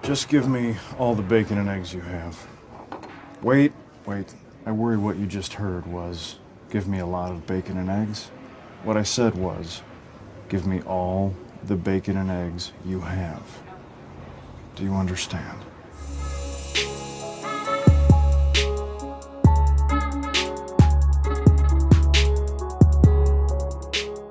Just give me all the bacon and eggs you have. Wait. I worry what you just heard was, give me a lot of bacon and eggs. What I said was, give me all the bacon and eggs you have. Do you understand?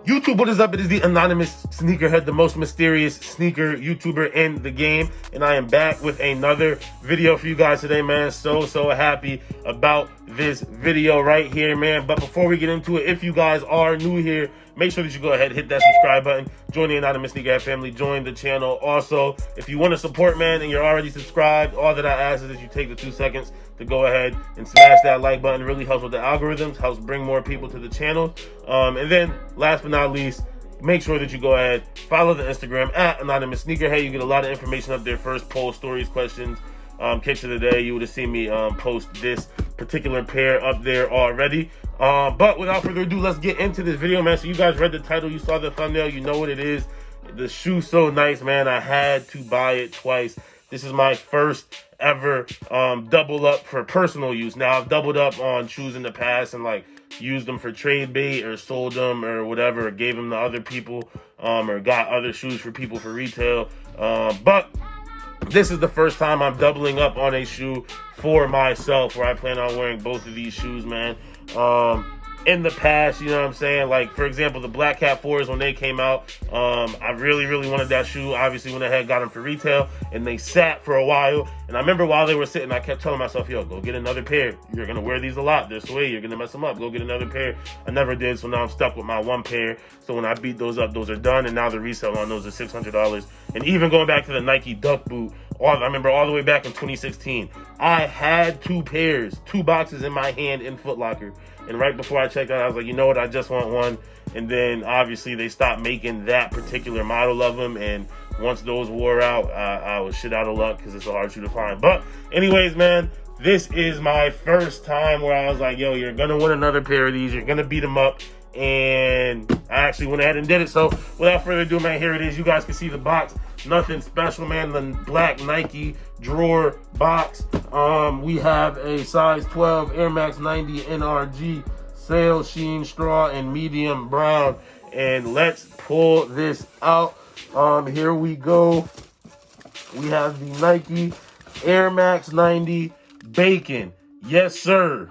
YouTube, what is up? It is the anonymous Sneakerhead, the most mysterious sneaker YouTuber in the game, and I am back with another video for you guys today, man. So happy about this video right here, man. But before we get into it, if you guys are new here, make sure that you go ahead and hit that subscribe button, join the anonymous Sneakerhead family, join the channel. Also, if you want to support, man, and you're already subscribed, all that I ask is that you take the 2 seconds to go ahead and smash that like button. It really helps with the algorithms, helps bring more people to the channel. And then last but not least, make sure that you go ahead, follow the Instagram at anonymous Sneakerhead. You get a lot of information up there. First poll, stories, questions, kicks of the day. You would have seen me post this particular pair up there already. But without further ado, let's get into this video, man. So you guys read the title, you saw the thumbnail, you know what it is. The shoe's so nice, man. I had to buy it twice. This is my first ever double up for personal use. Now, I've doubled up on shoes in the past and like used them for trade bait or sold them or whatever, or gave them to other people, or got other shoes for people for retail. But this is the first time I'm doubling up on a shoe for myself, where I plan on wearing both of these shoes, man. In the past, you know what I'm saying? Like, for example, the Black Cat 4s, when they came out, I really wanted that shoe. Obviously, when I had got them for retail, and they sat for a while. And I remember while they were sitting, I kept telling myself, yo, go get another pair. You're going to wear these a lot. This way, you're going to mess them up. Go get another pair. I never did, so now I'm stuck with my one pair. So when I beat those up, those are done. And now the resale on those is $600. And even going back to the Nike Duck Boot, I remember all the way back in 2016, I had two boxes in my hand in Foot Locker. And right before I checked out, I was like, you know what? I just want one. And then obviously they stopped making that particular model of them. And once those wore out, I was shit out of luck because it's a hard shoe to find. But anyways, man, this is my first time where I was like, yo, you're going to win another pair of these. You're going to beat them up. And I actually went ahead and did it. So without further ado, man, here it is. You guys can see the box. Nothing special, man. The black Nike drawer box. We have a size 12 Air Max 90 NRG sail sheen straw and medium brown. And let's pull this out. Here we go. We have the Nike Air Max 90 Bacon. Yes, sir.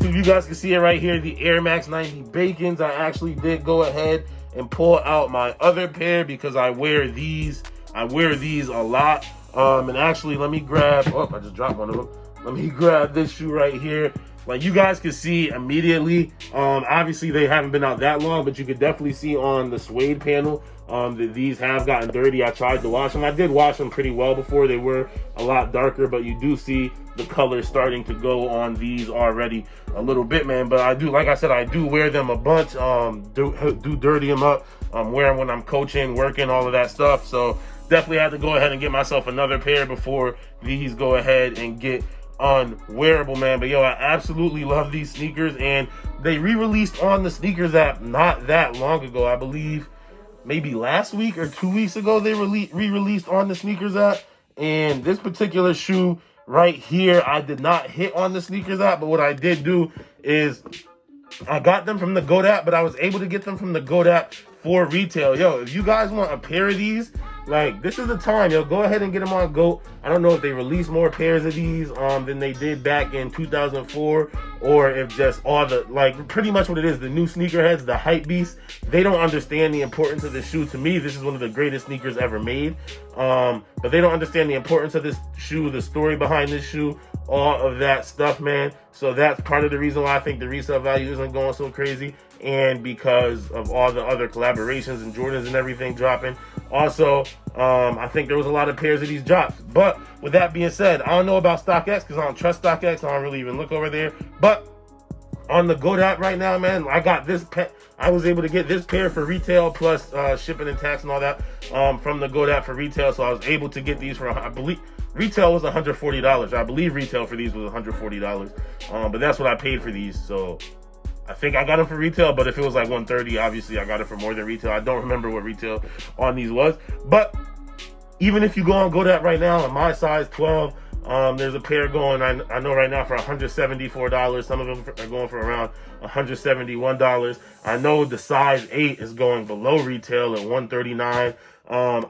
You guys can see it right here, the Air Max 90 Bacons. I actually did go ahead and pull out my other pair because I wear these a lot. And actually, let me grab, I just dropped one of them. Let me grab this shoe right here. Like you guys can see immediately, obviously they haven't been out that long, but you could definitely see on the suede panel that these have gotten dirty. I tried to wash them. I did wash them pretty well before. They were a lot darker, but you do see the color starting to go on these already a little bit, man. But I do, like I said, I do wear them a bunch, do dirty them up. Wear them when I'm coaching, working, all of that stuff. So definitely had to go ahead and get myself another pair before these go ahead and get unwearable, man. But yo, I absolutely love these sneakers, and they re-released on the Sneakers app not that long ago. I believe maybe last week or 2 weeks ago they re-released on the Sneakers app. And this particular shoe right here, I did not hit on the Sneakers app, but what I did do is I got them from the GOAT app, but I was able to get them from the GOAT app for retail. Yo, if you guys want a pair of these, like, this is the time, yo. Go ahead and get them on GOAT. I don't know if they release more pairs of these than they did back in 2004, or if just all the, like, pretty much what it is, the new sneakerheads, the hype beasts, they don't understand the importance of this shoe. To me, this is one of the greatest sneakers ever made. But they don't understand the importance of this shoe, the story behind this shoe, all of that stuff, man. So that's part of the reason why I think the resale value isn't going so crazy. And because of all the other collaborations and Jordans and everything dropping. Also, I think there was a lot of pairs of these drops. But with that being said, I don't know about StockX because I don't trust StockX. I don't really even look over there. But on the GoDaddy right now, man, I got this I was able to get this pair for retail plus shipping and tax and all that from the GoDaddy for retail. So I was able to get these for, I believe, retail was $140. I believe retail for these was $140. But that's what I paid for these. So I think I got them for retail, but if it was like $130, obviously I got it for more than retail. I don't remember what retail on these was. But even if you go on GoDaddy right now, in my size 12, there's a pair going, I know right now, for $174. Some of them are going for around $171. I know the size 8 is going below retail at $139.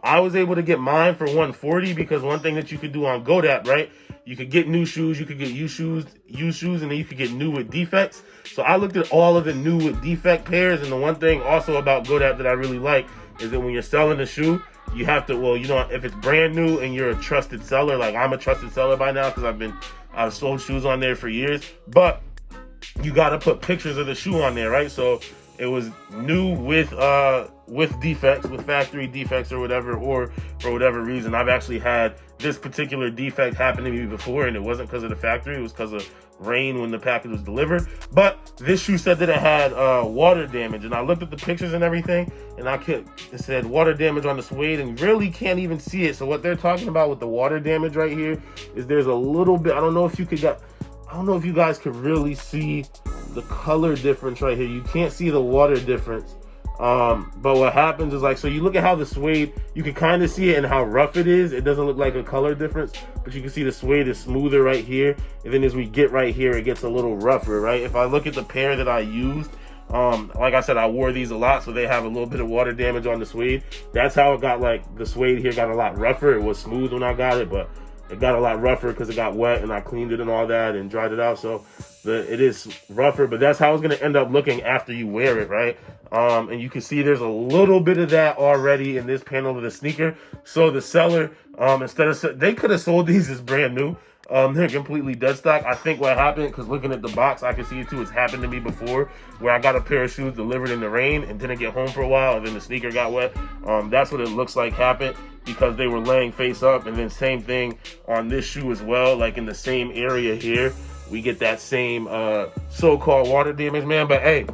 I was able to get mine for $140 because one thing that you could do on GoDaddy, right? You could get new shoes, you could get used shoes, and then you could get new with defects. So I looked at all of the new with defect pairs, and the one thing also about GoDaddy that I really like is that when you're selling a shoe, you have to, well, you know, if it's brand new and you're a trusted seller, like I'm a trusted seller by now because I've sold shoes on there for years, but you got to put pictures of the shoe on there, right? So it was new with defects, with factory defects or whatever, or for whatever reason. I've actually had this particular defect happen to me before, and it wasn't because of the factory, it was because of rain when the package was delivered. But this shoe said that it had water damage, and I looked at the pictures and everything, and it said water damage on the suede, and really can't even see it. So what they're talking about with the water damage right here is there's a little bit, I don't know if you guys could really see the color difference right here. You can't see the water difference. But what happens is, like, so you look at how the suede, you can kind of see it and how rough it is. It doesn't look like a color difference, but you can see the suede is smoother right here. And then as we get right here, it gets a little rougher, right? If I look at the pair that I used, like I said, I wore these a lot, so they have a little bit of water damage on the suede. That's how it got, like, the suede here got a lot rougher. It was smooth when I got it, but it got a lot rougher because it got wet and I cleaned it and all that and dried it out. So it is rougher, but that's how it's going to end up looking after you wear it, right? And you can see there's a little bit of that already in this panel of the sneaker. So the seller, they could have sold these as brand new. They're completely dead stock. I think what happened, because looking at the box, I can see it too. It's happened to me before where I got a pair of shoes delivered in the rain and didn't get home for a while, and then the sneaker got wet. That's what it looks like happened because they were laying face up. And then same thing on this shoe as well, like in the same area here, we get that same so-called water damage, man. But hey,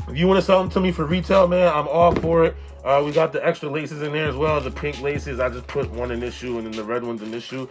if you want to sell them to me for retail, man, I'm all for it. We got the extra laces in there as well, the pink laces. I just put one in this shoe and then the red ones in this shoe.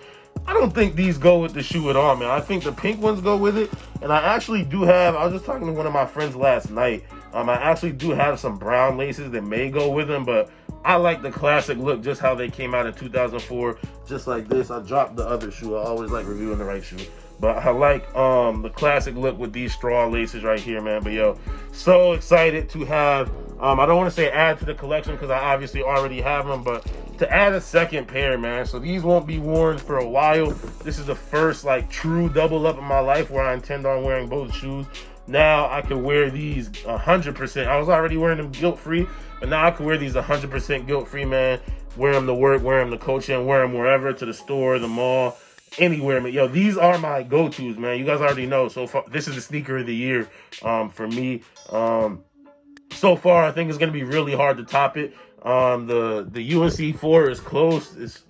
I don't think these go with the shoe at all, man. I think the pink ones go with it. And I actually do have, I was just talking to one of my friends last night. I actually do have some brown laces that may go with them, but I like the classic look, just how they came out in 2004, just like this. I dropped the other shoe. I always like reviewing the right shoe. But I like the classic look with these straw laces right here, man. But yo, so excited to have, I don't want to say add to the collection because I obviously already have them, but to add a second pair, man. So these won't be worn for a while. This is the first like true double up in my life where I intend on wearing both shoes. Now I can wear these 100%. I was already wearing them guilt-free, but now I can wear these 100% guilt-free, man. Wear them to work, wear them to coaching, wear them wherever, to the store, the mall, anywhere, man. Yo, these are my go-tos, man. You guys already know. So far, this is the sneaker of the year for me. So far, I think it's gonna be really hard to top it. The UNC 4 is close. It's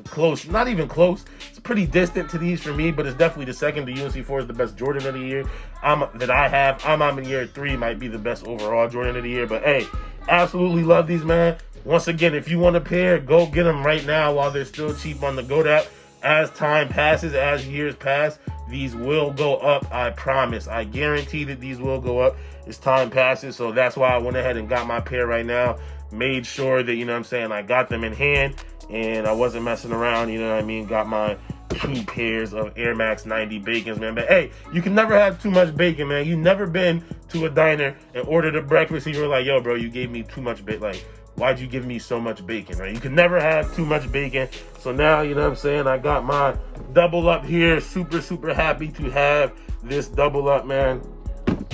close, not even close. It's pretty distant to these for me, but it's definitely the second. The UNC 4 is the best Jordan of the year that I have. I'm in year 3, might be the best overall Jordan of the year. But hey, absolutely love these, man. Once again, if you want a pair, go get them right now while they're still cheap on the GoDaddy. As time passes, as years pass, these will go up. I promise. I guarantee that these will go up as time passes. So that's why I went ahead and got my pair right now. Made sure that, you know what I'm saying, I got them in hand and I wasn't messing around, you know what I mean? Got my 2 pairs of Air Max 90 Bacons, man. But hey, you can never have too much bacon, man. You never been to a diner and ordered a breakfast and you were like, yo, bro, you gave me too much bacon. Like, why'd you give me so much bacon, right? You can never have too much bacon. So now, you know what I'm saying, I got my double up here. Super, super happy to have this double up, man.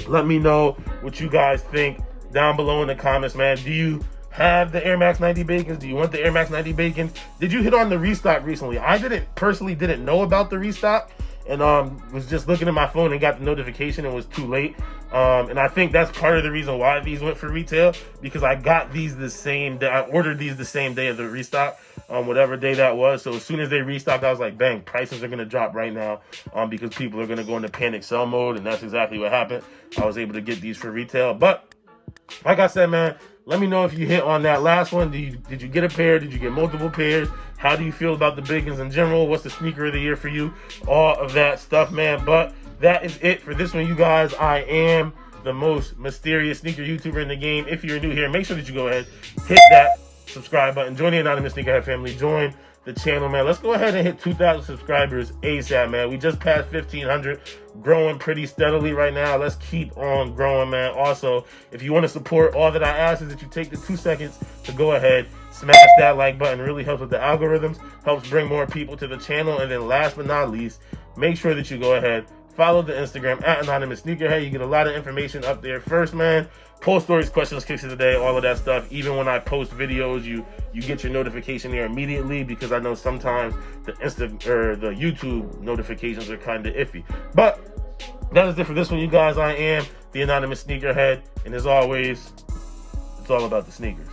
Let me know what you guys think down below in the comments, man. Do you have the Air Max 90 Bacons? Do you want the Air Max 90 Bacons? Did you hit on the restock recently? I personally didn't know about the restock, and was just looking at my phone and got the notification and was too late. And I think that's part of the reason why these went for retail, because I got these the same day. I ordered these the same day of the restock. whatever day that was. So as soon as they restocked, I was like, bang, prices are going to drop right now because people are going to go into panic sell mode, and that's exactly what happened. I was able to get these for retail. But like I said, man, let me know if you hit on that last one. Did you get a pair? Did you get multiple pairs? How do you feel about the Bacons in general? What's the sneaker of the year for you? All of that stuff, man. But that is it for this one, you guys. I am the most mysterious sneaker YouTuber in the game. If you're new here, make sure that you go ahead, hit that subscribe button. Join the Anonymous Sneakerhead family. Join the channel, man. Let's go ahead and hit 2,000 subscribers ASAP, man. We just passed 1,500, growing pretty steadily right now. Let's keep on growing, man. Also, if you want to support, all that I ask is that you take the 2 seconds to go ahead, smash that like button. It really helps with the algorithms, helps bring more people to the channel. And then last but not least, make sure that you go ahead, follow the Instagram at Anonymous Sneakerhead. You get a lot of information up there. First, man, post stories, questions, kicks of the day, all of that stuff. Even when I post videos, you get your notification there immediately, because I know sometimes the the YouTube notifications are kind of iffy. But that is it for this one, you guys. I am the Anonymous Sneakerhead, and as always, it's all about the sneakers.